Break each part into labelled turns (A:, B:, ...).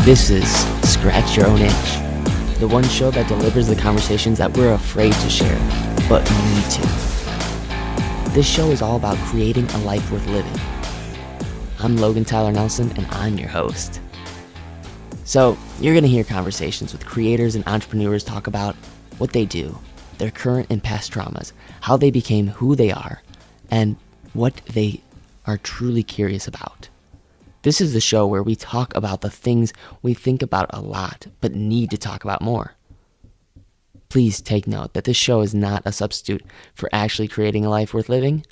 A: This is Scratch Your Own Itch, the one show that delivers the conversations that we're afraid to share, but need to. This show is all about creating a life worth living. I'm Logan Tyler Nelson, and I'm your host. So, you're going to hear conversations with creators and entrepreneurs talk about what they do, their current and past traumas, how they became who they are, and what they are truly curious about. This is the show where we talk about the things we think about a lot, but need to talk about more. Please take note that this show is not a substitute for actually creating a life worth living,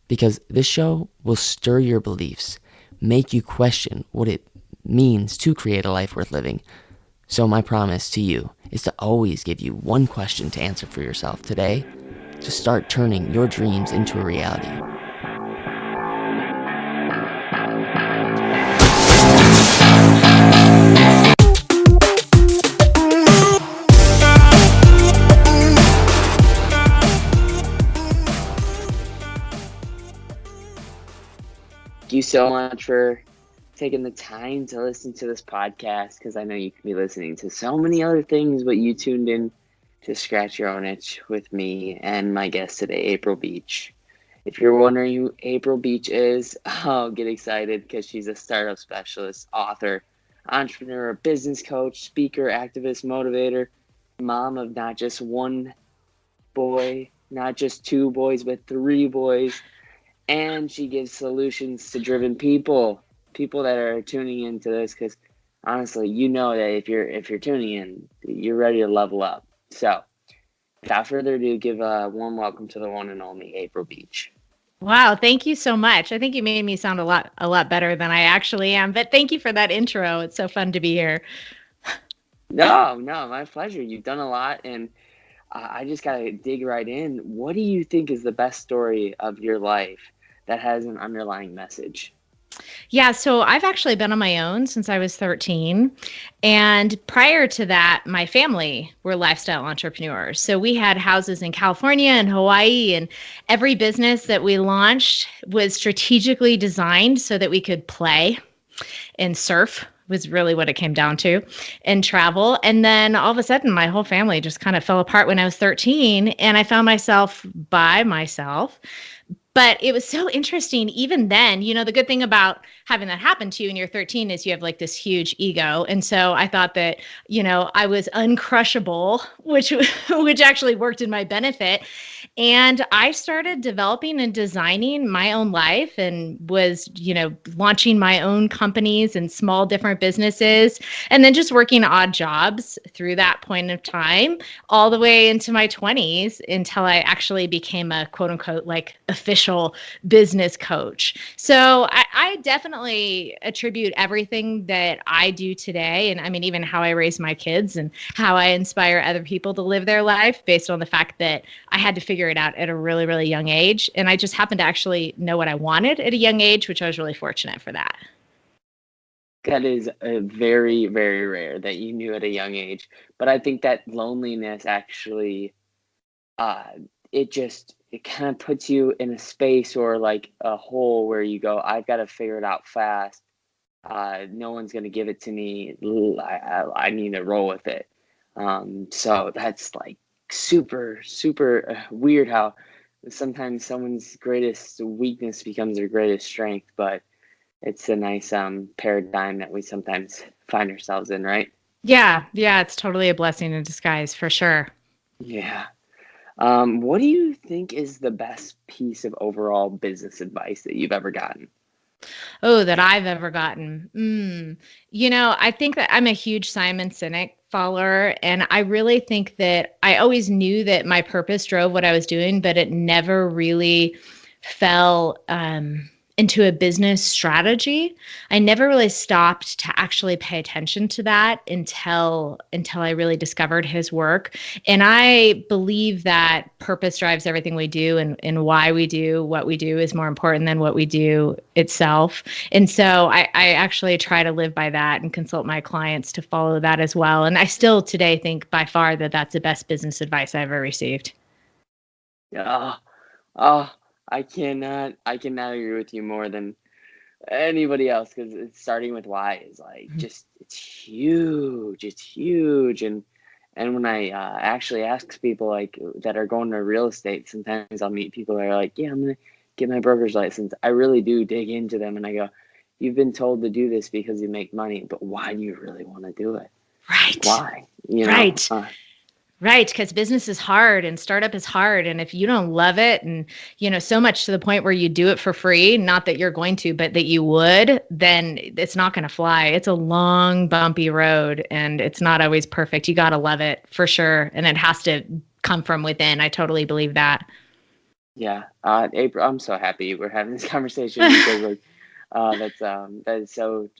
A: because this show will stir your beliefs, make you question what it means to create a life worth living. So my promise to you is to always give you one question to answer for yourself today to start turning your dreams into a reality. Thank you so much for taking the time to listen to this podcast, because I know you could be listening to so many other things, but you tuned in to Scratch Your Own Itch with me and my guest today, April Beach. If you're wondering who April Beach is, get excited, because she's a startup specialist, author, entrepreneur, business coach, speaker, activist, motivator, mom of not just one boy, not just two boys, but three boys. And she gives solutions to driven people that are tuning into this, because honestly, you know that if you're tuning in, you're ready to level up. So without further ado, give a warm welcome to the one and only April Beach.
B: Wow, thank you so much. I think you made me sound a lot better than I actually am, but thank you for that intro. It's so fun to be here.
A: No, my pleasure. You've done a lot, and I just got to dig right in. What do you think is the best story of your life that has an underlying message?
B: Yeah, so I've actually been on my own since I was 13. And prior to that, my family were lifestyle entrepreneurs. So we had houses in California and Hawaii, and every business that we launched was strategically designed so that we could play and surf was really what it came down to, and travel. And then all of a sudden, my whole family just kind of fell apart when I was 13, and I found myself by myself. But it was so interesting. Even then, you know, the good thing about having that happen to you when you're 13 is you have like this huge ego. And so I thought that, you know, I was uncrushable, which actually worked in my benefit. And I started developing and designing my own life and was, you know, launching my own companies and small different businesses, and then just working odd jobs through that point of time, all the way into my 20s until I actually became a quote unquote like official business coach. So I definitely attribute everything that I do today, and I mean, even how I raise my kids and how I inspire other people to live their life, based on the fact that I had to figure it out at a really, really young age. And I just happened to actually know what I wanted at a young age, which I was really fortunate for that.
A: That is very, very rare that you knew at a young age. But I think that loneliness actually, it kind of puts you in a space or like a hole where you go, I've got to figure it out fast. No one's going to give it to me. I need to roll with it. So that's like super, super weird how sometimes someone's greatest weakness becomes their greatest strength, but it's a nice paradigm that we sometimes find ourselves in, right?
B: Yeah, it's totally a blessing in disguise for sure.
A: Yeah. What do you think is the best piece of overall business advice that you've ever gotten?
B: Oh, that I've ever gotten. You know, I think that I'm a huge Simon Sinek follower, and I really think that I always knew that my purpose drove what I was doing, but it never really fell into a business strategy. I never really stopped to actually pay attention to that until I really discovered his work. And I believe that purpose drives everything we do, and why we do what we do is more important than what we do itself. And so I actually try to live by that and consult my clients to follow that as well. And I still today think by far that that's the best business advice I ever received.
A: Yeah. Oh, I cannot agree with you more than
C: anybody else, because it's starting with why is like just it's huge. And when I actually ask people like that are going to real estate, sometimes I'll meet people that are like, yeah, I'm gonna get my broker's license. I really do dig into them, and I go, you've been told to do this because you make money, but why do you really want to do it?
B: Right.
C: Why? You know?
B: Right. Right, because business is hard and startup is hard. And if you don't love it and, so much to the point where you do it for free, not that you're going to, but that you would, then it's not going to fly. It's a long, bumpy road and it's not always perfect. You got to love it for sure. And it has to come from within. I totally believe that.
C: Yeah. April, I'm so happy we're having this conversation because like, that is so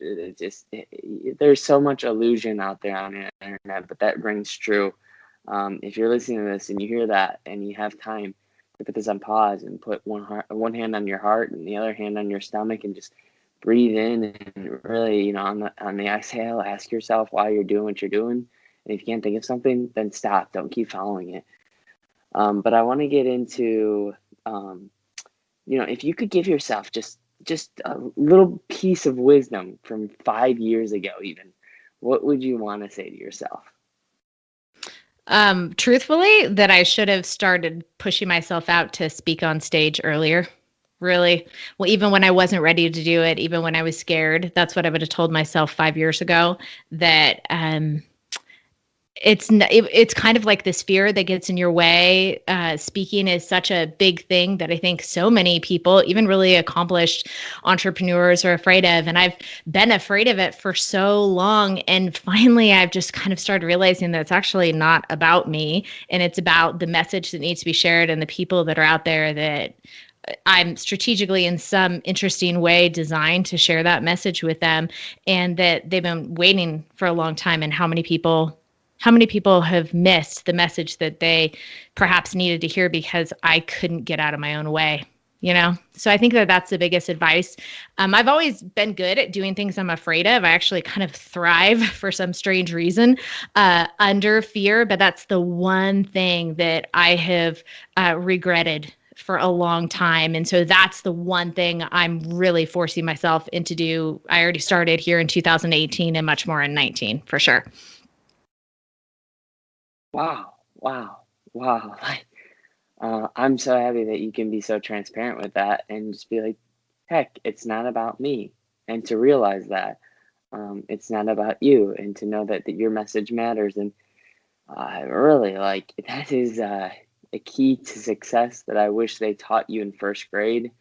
C: there's so much illusion out there on the internet, but that rings true. If you're listening to this and you hear that and you have time to put this on pause and put one hand on your heart and the other hand on your stomach and just breathe in and really, on the exhale, ask yourself why you're doing what you're doing. And if you can't think of something, then stop. Don't keep following it. But I want to get into, if you could give yourself just a little piece of wisdom from 5 years ago, even, what would you want to say to yourself?
B: Truthfully, that I should have started pushing myself out to speak on stage earlier. Really. Well, even when I wasn't ready to do it, even when I was scared, that's what I would have told myself 5 years ago, that, it's kind of like this fear that gets in your way. Speaking is such a big thing that I think so many people, even really accomplished entrepreneurs, are afraid of. And I've been afraid of it for so long. And finally, I've just kind of started realizing that it's actually not about me. And it's about the message that needs to be shared and the people that are out there that I'm strategically in some interesting way designed to share that message with them, and that they've been waiting for a long time. And how many people have missed the message that they perhaps needed to hear because I couldn't get out of my own way, So I think that that's the biggest advice. I've always been good at doing things I'm afraid of. I actually kind of thrive for some strange reason under fear, but that's the one thing that I have regretted for a long time. And so that's the one thing I'm really forcing myself into do. I already started here in 2018 and much more in 19 for sure.
C: Wow. I'm so happy that you can be so transparent with that and just be like, heck, it's not about me. And to realize that it's not about you, and to know that your message matters. And really, like, that is a key to success that I wish they taught you in first grade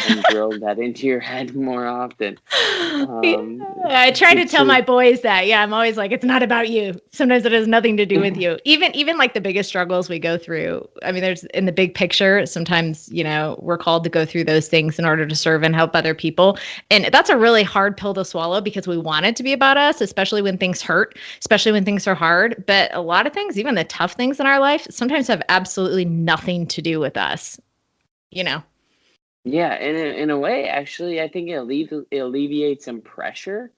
C: and drilled that into your head more often.
B: I try to tell my boys that. Yeah, I'm always like, it's not about you. Sometimes it has nothing to do with you. Even like the biggest struggles we go through. I mean, there's in the big picture, sometimes, we're called to go through those things in order to serve and help other people. And that's a really hard pill to swallow because we want it to be about us, especially when things hurt, especially when things are hard. But a lot of things, even the tough things in our life, sometimes have absolutely nothing to do with us,
C: Yeah, and in a way, actually, I think it alleviates some pressure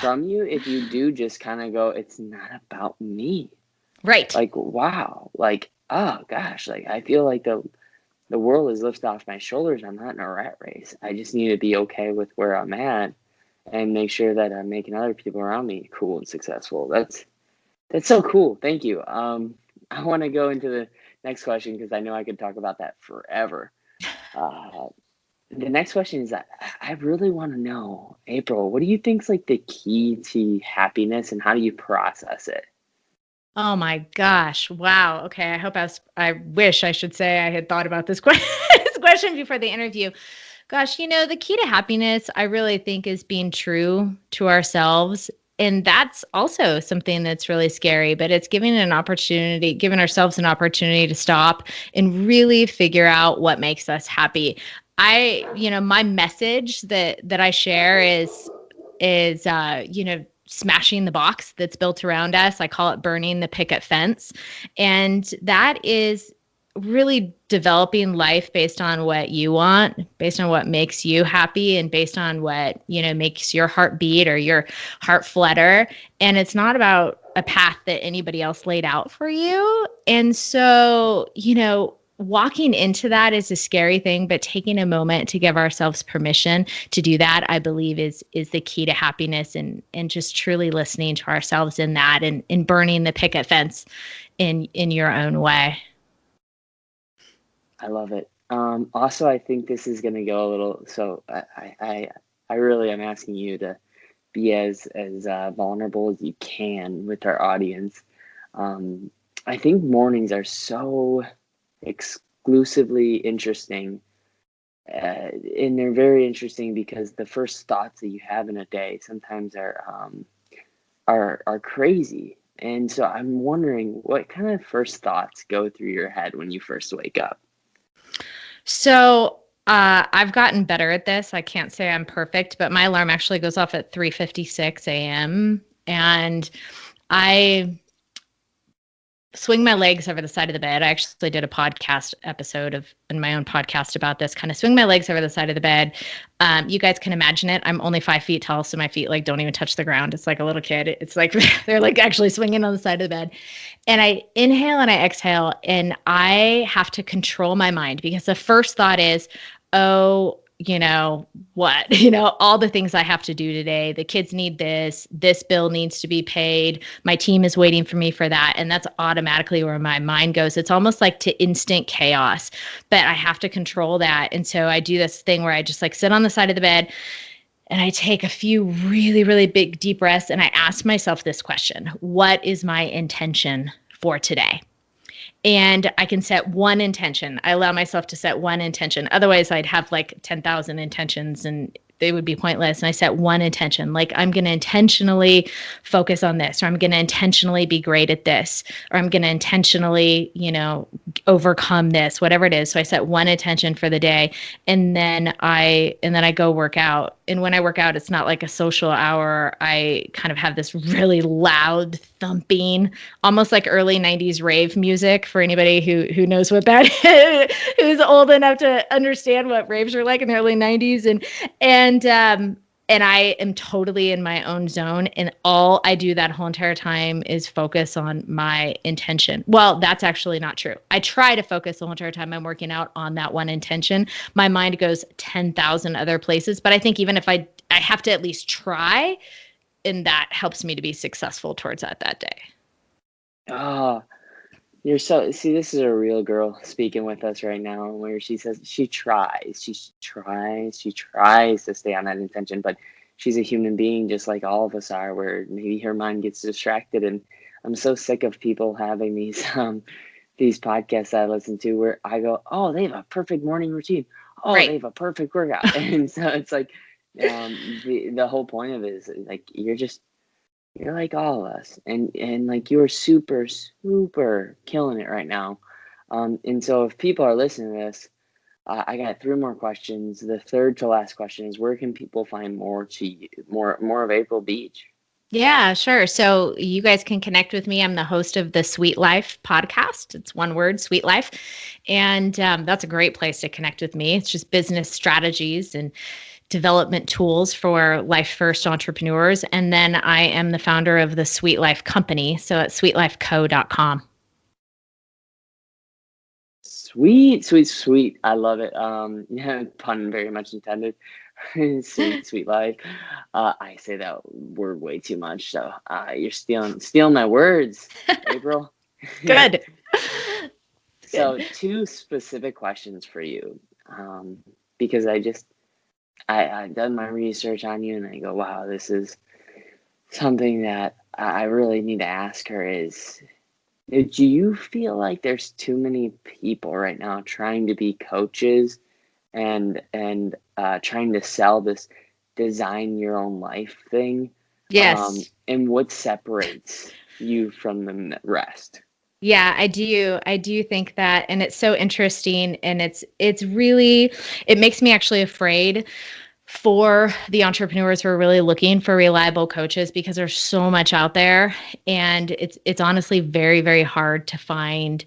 C: from you if you do just kind of go, it's not about me.
B: Right.
C: Like, wow. Like, oh, gosh. Like, I feel like the world is lifted off my shoulders. I'm not in a rat race. I just need to be okay with where I'm at and make sure that I'm making other people around me cool and successful. That's so cool. Thank you. I want to go into the next question because I know I could talk about that forever. The next question is that I really want to know, April, what do you think is like the key to happiness and how do you process it?
B: Oh my gosh. Wow. Okay. I wish I should say I had thought about this question before the interview. Gosh, the key to happiness, I really think, is being true to ourselves. And that's also something that's really scary, but it's giving ourselves an opportunity to stop and really figure out what makes us happy. My message that I share is smashing the box that's built around us. I call it burning the picket fence. And that is really developing life based on what you want, based on what makes you happy, and based on what, makes your heart beat or your heart flutter. And it's not about a path that anybody else laid out for you. And so, walking into that is a scary thing, but taking a moment to give ourselves permission to do that, I believe is the key to happiness, and just truly listening to ourselves in that, and burning the picket fence in your own way.
C: I love it. Also, I think this is going to go a little, so I really am asking you to be as vulnerable as you can with our audience. I think mornings are so exclusively interesting, and they're very interesting because the first thoughts that you have in a day sometimes are crazy. And so I'm wondering, what kind of first thoughts go through your head when you first wake up?
B: So I've gotten better at this. I can't say I'm perfect, but my alarm actually goes off at 3:56 a.m. and I swing my legs over the side of the bed. I actually did a podcast episode in my own podcast about this, kind of swing my legs over the side of the bed. You guys can imagine it. I'm only 5 feet tall, so my feet like don't even touch the ground. It's like a little kid. It's like they're like actually swinging on the side of the bed. And I inhale and I exhale, and I have to control my mind because the first thought is, oh, what, all the things I have to do today. The kids need this bill needs to be paid. My team is waiting for me for that. And that's automatically where my mind goes. It's almost like to instant chaos, but I have to control that. And so I do this thing where I just like sit on the side of the bed and I take a few really, really big deep breaths. And I ask myself this question: what is my intention for today? And I can set one intention. I allow myself to set one intention. Otherwise, I'd have like 10,000 intentions and they would be pointless. And I set one intention, like I'm going to intentionally focus on this, or I'm going to intentionally be great at this, or I'm going to intentionally, overcome this, whatever it is. So I set one intention for the day, and then I go work out. And when I work out, it's not like a social hour. I kind of have this really loud thumping, almost like early 90s rave music, for anybody who knows what that is, who's old enough to understand what raves were like in the early 90s. And I am totally in my own zone, and all I do that whole entire time is focus on my intention. Well, that's actually not true. I try to focus the whole entire time I'm working out on that one intention. My mind goes 10,000 other places, but I think even if I have to at least try, and that helps me to be successful towards that day.
C: Oh, this is a real girl speaking with us right now, where she says she tries to stay on that intention, but she's a human being just like all of us are, where maybe her mind gets distracted. And I'm so sick of people having these podcasts I listen to where I go, oh, they have a perfect morning routine. Oh, right. They have a perfect workout. And so it's like, the whole point of it is like, you're like all of us, and like you're super, super killing it right now. And so if people are listening to this, I got 3 more questions. The third to last question is, where can people find more of April Beach?
B: Yeah, sure. So you guys can connect with me. I'm the host of the Sweet Life podcast. It's one word, Sweet Life. And that's a great place to connect with me. It's just business strategies and development tools for life first entrepreneurs. And then I am the founder of the Sweet Life Company. So at sweetlifeco.com. Sweet. I love it. Pun very much intended. Sweet life. I say that word way too much. So you're stealing my words, April. Good.
C: So 2 specific questions for you. Because I've done my research on you, and I go, wow, this is something that I really need to ask her is, do you feel like there's too many people right now trying to be coaches and trying to sell this design your own life thing?
B: Yes.
C: And what separates you from the rest?
B: Yeah, I do think that, and it's so interesting, and it's really, it makes me actually afraid for the entrepreneurs who are really looking for reliable coaches, because there's so much out there, and it's honestly very, very hard to find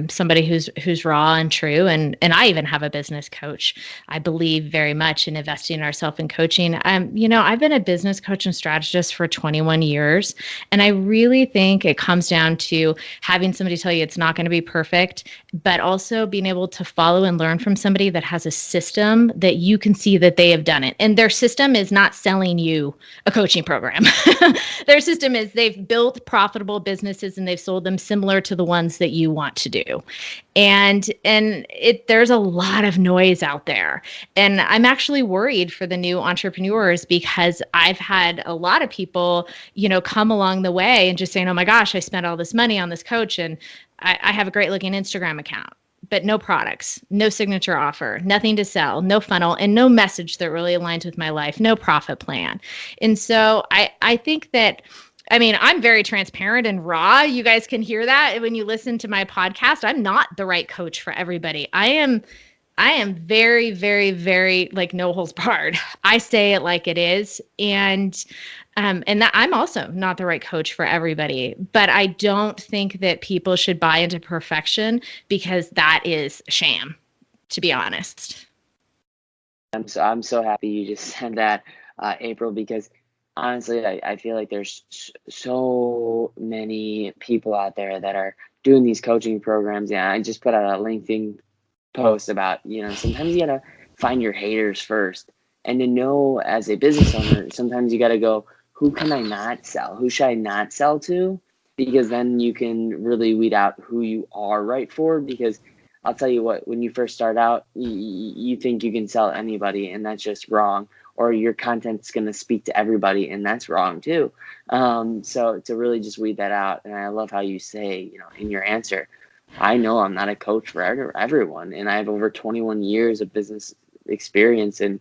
B: somebody who's raw and true. And I even have a business coach. I believe very much in investing ourselves in coaching. I've been a business coach and strategist for 21 years. And I really think it comes down to having somebody tell you it's not going to be perfect, but also being able to follow and learn from somebody that has a system that you can see that they have done it. And their system is not selling you a coaching program. Their system is they've built profitable businesses and they've sold them similar to the ones that you want to do. And there's a lot of noise out there. And I'm actually worried for the new entrepreneurs because I've had a lot of people, come along the way and just saying, oh my gosh, I spent all this money on this coach and I have a great looking Instagram account, but no products, no signature offer, nothing to sell, no funnel, and no message that really aligns with my life, no profit plan. And so I think that, I'm very transparent and raw. You guys can hear that when you listen to my podcast. I'm not the right coach for everybody. I am very, very, very like no holds barred. I say it like it is. And that I'm also not the right coach for everybody, but I don't think that people should buy into perfection because that is a sham, to be honest.
C: I'm so happy you just said that, April, because honestly, I feel like there's so many people out there that are doing these coaching programs. Yeah, I just put out a LinkedIn post about, sometimes you gotta find your haters first. And to know as a business owner, sometimes you gotta go, who can I not sell? Who should I not sell to? Because then you can really weed out who you are right for. Because I'll tell you what, when you first start out, you think you can sell anybody, and that's just wrong. Or your content's going to speak to everybody, and that's wrong too. So to really just weed that out, and I love how you say, in your answer, I know I'm not a coach for everyone, and I have over 21 years of business experience and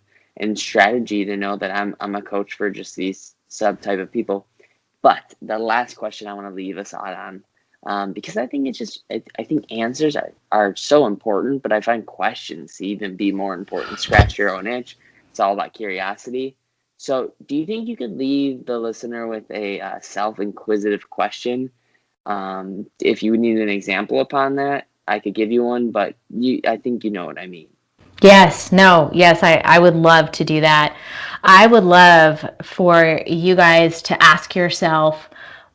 C: strategy to know that I'm a coach for just these subtype of people. But the last question I want to leave us out on, because I think I think answers are so important, but I find questions to even be more important. Scratch your own itch. It's all about curiosity. So do you think you could leave the listener with a self-inquisitive question? If you need an example upon that, I could give you one, but I think you know what I mean.
B: Yes, I would love to do that. I would love for you guys to ask yourself,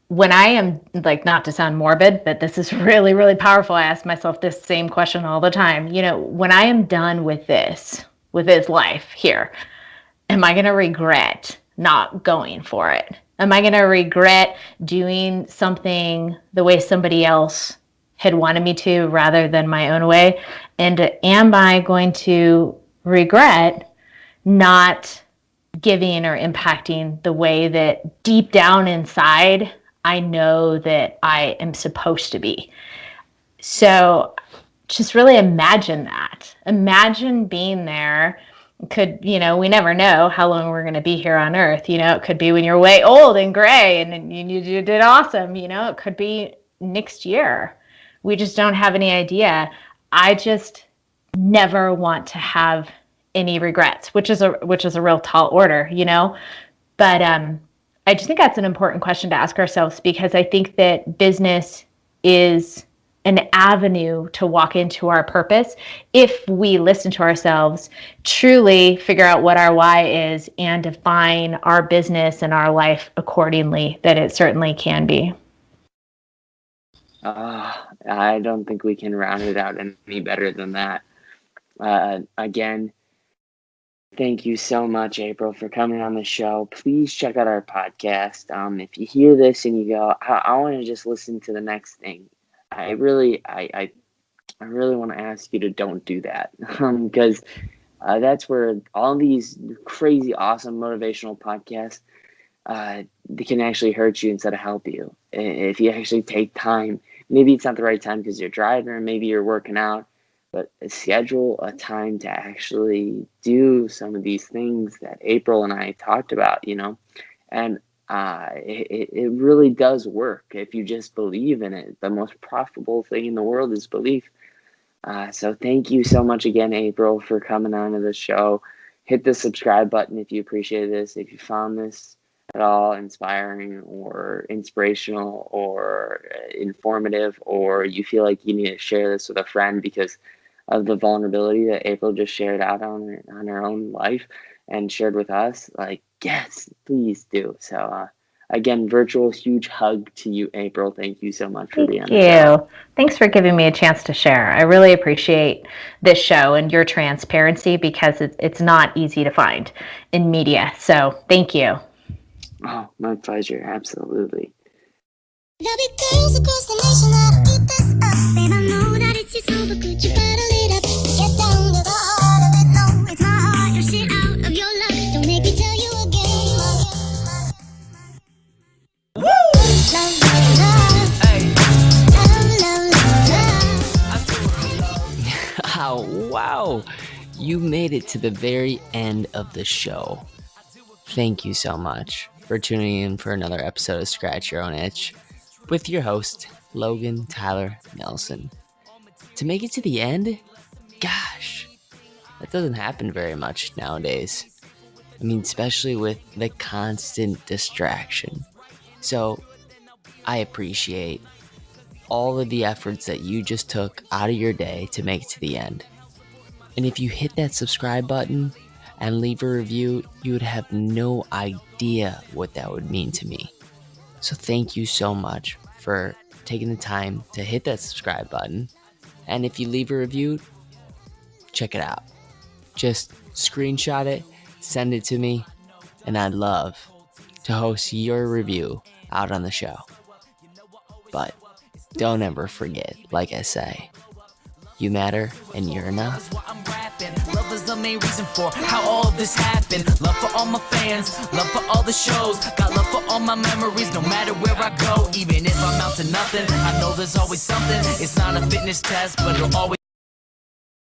B: when I am, like, not to sound morbid, but this is really, really powerful. I ask myself this same question all the time. When I am done with this life here, am I going to regret not going for it? Am I going to regret doing something the way somebody else had wanted me to rather than my own way? And am I going to regret not giving or impacting the way that deep down inside I know that I am supposed to be? So just really imagine that. Imagine being there. We never know how long we're going to be here on earth. It could be when you're way old and gray and you did awesome. It could be next year. We just don't have any idea. I just never want to have any regrets, which is a real tall order, But I just think that's an important question to ask ourselves, because I think that business is an avenue to walk into our purpose if we listen to ourselves, truly figure out what our why is, and define our business and our life accordingly, that it certainly can be.
C: I don't think we can round it out any better than that. Again, thank you so much, April, for coming on the show. Please check out our podcast. If you hear this and you go, I want to just listen to the next thing, I really want to ask you to don't do that, because that's where all these crazy, awesome, motivational podcasts they can actually hurt you instead of help you. If you actually take time, maybe it's not the right time because you're driving, or maybe you're working out, but schedule a time to actually do some of these things that April and I talked about, and it really does work if you just believe in it. The most profitable thing in the world is belief. So thank you so much again, April, for coming on to the show. Hit the subscribe button if you appreciate this. If you found this at all inspiring or inspirational or informative, or you feel like you need to share this with a friend because of the vulnerability that April just shared out on her own life and shared with us, like, yes, please do. So again, virtual huge hug to you, April. Thank you so much for being on the show.
D: Thank you. Thanks for giving me a chance to share. I really appreciate this show and your transparency because it's not easy to find in media. So thank you.
C: Oh, my pleasure. Absolutely.
E: There'll be girls across the nation that'll eat this up. Babe, I know that it's your soul, but could you bottle it up? Get down to the heart of it. No, it's my heart. Your shit out of your luck. Don't make me tell you again. Woo! Love, love, love. Hey. Love, love, love, love.
A: Oh, wow. You made it to the very end of the show. Thank you so much for tuning in for another episode of Scratch Your Own Itch with your host, Logan Tyler Nelson. To make it to the end, gosh, that doesn't happen very much nowadays. I mean, especially with the constant distraction. So, I appreciate all of the efforts that you just took out of your day to make it to the end. And if you hit that subscribe button and leave a review, you would have no idea what that would mean to me. So thank you so much for taking the time to hit that subscribe button. And if you leave a review, check it out. Just screenshot it, send it to me, and I'd love to host your review out on the show. But don't ever forget, like I say, you matter and you're enough.
F: Love is the main reason for how all of this happened. Love for all my fans, love for all the shows. Got love for all my memories, no matter where I go. Even if I'm out to nothing, I know there's always something. It's not a fitness test, but it'll always